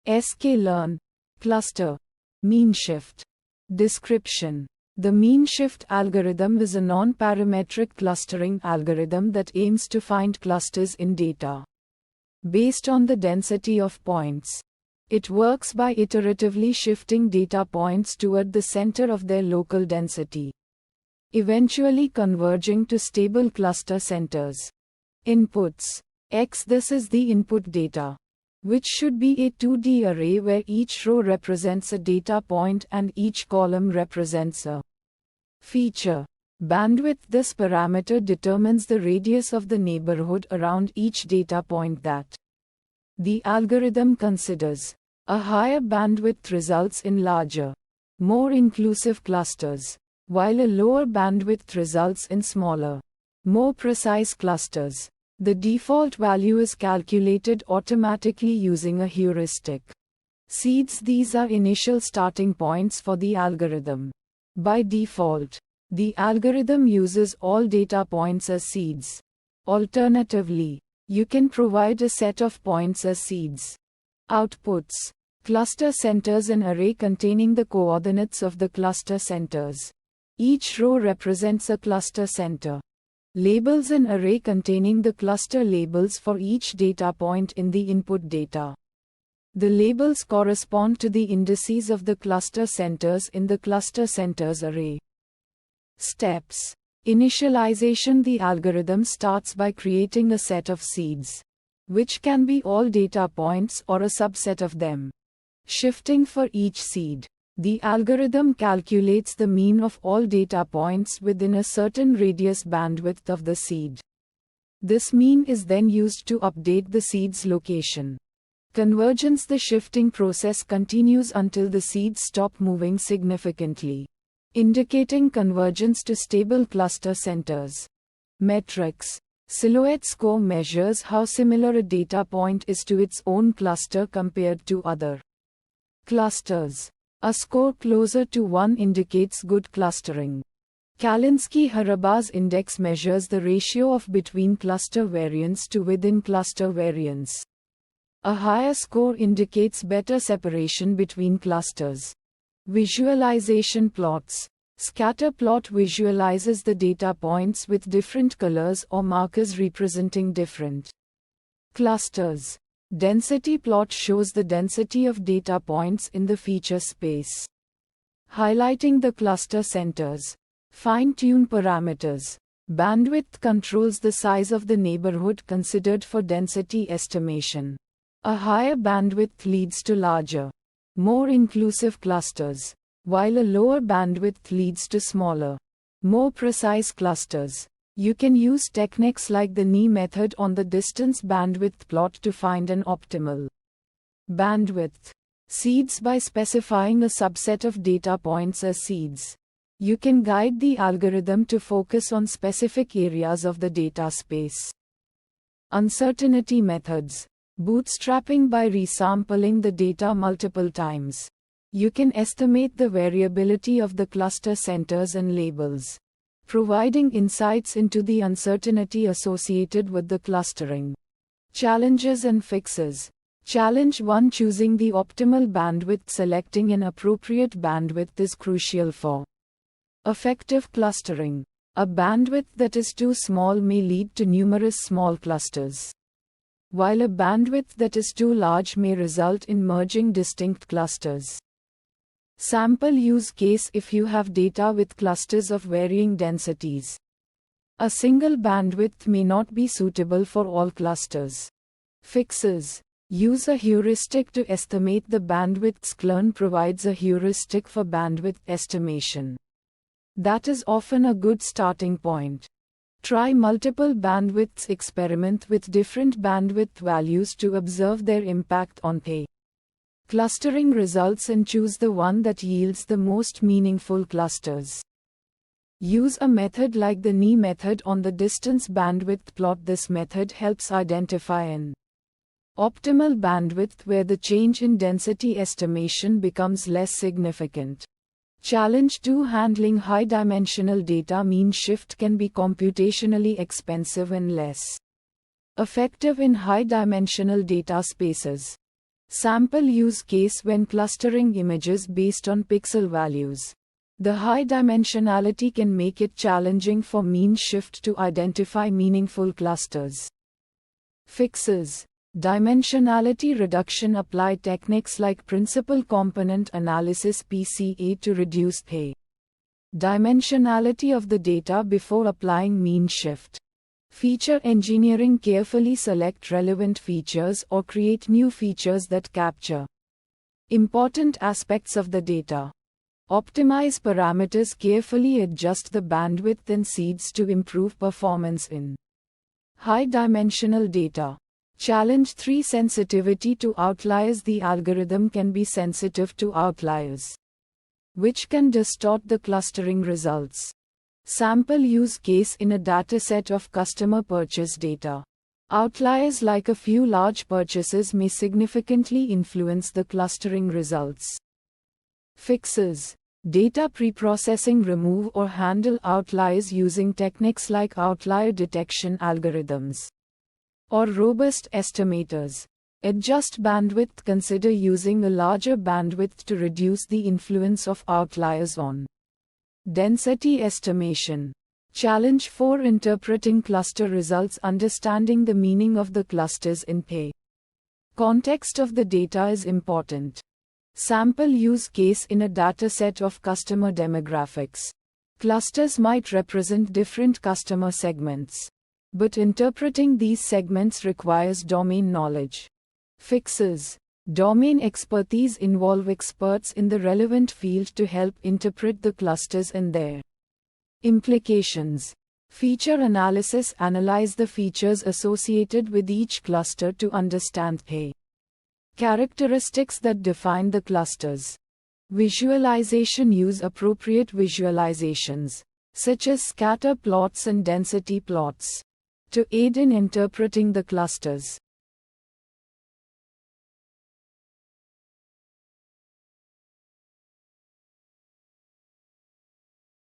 sklearn, cluster, mean shift. Description. The mean shift algorithm is a non-parametric clustering algorithm that aims to find clusters in data based on the density of points. It works by iteratively shifting data points toward the center of their local density, eventually converging to stable cluster centers. Inputs. X. This is the input data, which should be a 2D array where each row represents a data point and each column represents a feature. Bandwidth. This parameter determines the radius of the neighborhood around each data point that the algorithm considers. A higher bandwidth results in larger, more inclusive clusters, while a lower bandwidth results in smaller, more precise clusters. The default value is calculated automatically using a heuristic. Seeds. These are initial starting points for the algorithm. By default, the algorithm uses all data points as seeds. Alternatively, you can provide a set of points as seeds. Outputs. Cluster centers. An array containing the coordinates of the cluster centers. Each row represents a cluster center. Labels. An array containing the cluster labels for each data point in the input data. The labels correspond to the indices of the cluster centers in the cluster centers array. Steps. Initialization. The algorithm starts by creating a set of seeds, which can be all data points or a subset of them. Shifting. For each seed, the algorithm calculates the mean of all data points within a certain radius bandwidth of the seed. This mean is then used to update the seed's location. Convergence. The shifting process continues until the seeds stop moving significantly, indicating convergence to stable cluster centers. Metrics. Silhouette score measures how similar a data point is to its own cluster compared to other clusters. A score closer to 1 indicates good clustering. Kalinski-Haraba's index measures the ratio of between cluster variance to within cluster variance. A higher score indicates better separation between clusters. Visualization plots. Scatter plot visualizes the data points with different colors or markers representing different clusters. Density plot shows the density of data points in the feature space, highlighting the cluster centers. Fine-tune parameters. Bandwidth controls the size of the neighborhood considered for density estimation. A higher bandwidth leads to larger, more inclusive clusters, while a lower bandwidth leads to smaller, more precise clusters. You can use techniques like the knee method on the distance bandwidth plot to find an optimal bandwidth. Seeds. By specifying a subset of data points as seeds, you can guide the algorithm to focus on specific areas of the data space. Uncertainty methods. Bootstrapping. By resampling the data multiple times, you can estimate the variability of the cluster centers and labels, providing insights into the uncertainty associated with the clustering. Challenges and fixes. Challenge 1. Choosing the optimal bandwidth. Selecting an appropriate bandwidth is crucial for effective clustering. A bandwidth that is too small may lead to numerous small clusters, while a bandwidth that is too large may result in merging distinct clusters. Sample use case. If you have data with clusters of varying densities, a single bandwidth may not be suitable for all clusters. Fixes. Use a heuristic to estimate the bandwidth. Sklearn provides a heuristic for bandwidth estimation. That is often a good starting point. Try multiple bandwidths. Experiment with different bandwidth values to observe their impact on clustering results and choose the one that yields the most meaningful clusters. Use a method like the knee method on the distance bandwidth plot. This method helps identify an optimal bandwidth where the change in density estimation becomes less significant. Challenge 2. Handling high-dimensional data. Mean shift can be computationally expensive and less effective in high-dimensional data spaces. Sample use case when clustering images based on pixel values. The high dimensionality can make it challenging for meanshift to identify meaningful clusters. Fixes. Dimensionality reduction. Apply techniques like principal component analysis (PCA) to reduce the dimensionality of the data before applying meanshift. Feature engineering. Carefully select relevant features or create new features that capture important aspects of the data. Optimize parameters. Carefully adjust the bandwidth and seeds to improve performance in high-dimensional data. Challenge 3. Sensitivity to outliers. The algorithm can be sensitive to outliers, which can distort the clustering results. Sample use case in a dataset of customer purchase data. Outliers like a few large purchases may significantly influence the clustering results. Fixes. Data preprocessing. Remove or handle outliers using techniques like outlier detection algorithms or robust estimators. Adjust bandwidth. Consider using a larger bandwidth to reduce the influence of outliers on density estimation. Challenge 4. Interpreting cluster results. Understanding the meaning of the clusters in the context of the data is important. Sample use case in a dataset of customer demographics. Clusters might represent different customer segments, but interpreting these segments requires domain knowledge. Fixes. Domain expertise. Involve experts in the relevant field to help interpret the clusters and their implications. Feature analysis. Analyze the features associated with each cluster to understand the characteristics that define the clusters. Visualization. Use appropriate visualizations, such as scatter plots and density plots, to aid in interpreting the clusters.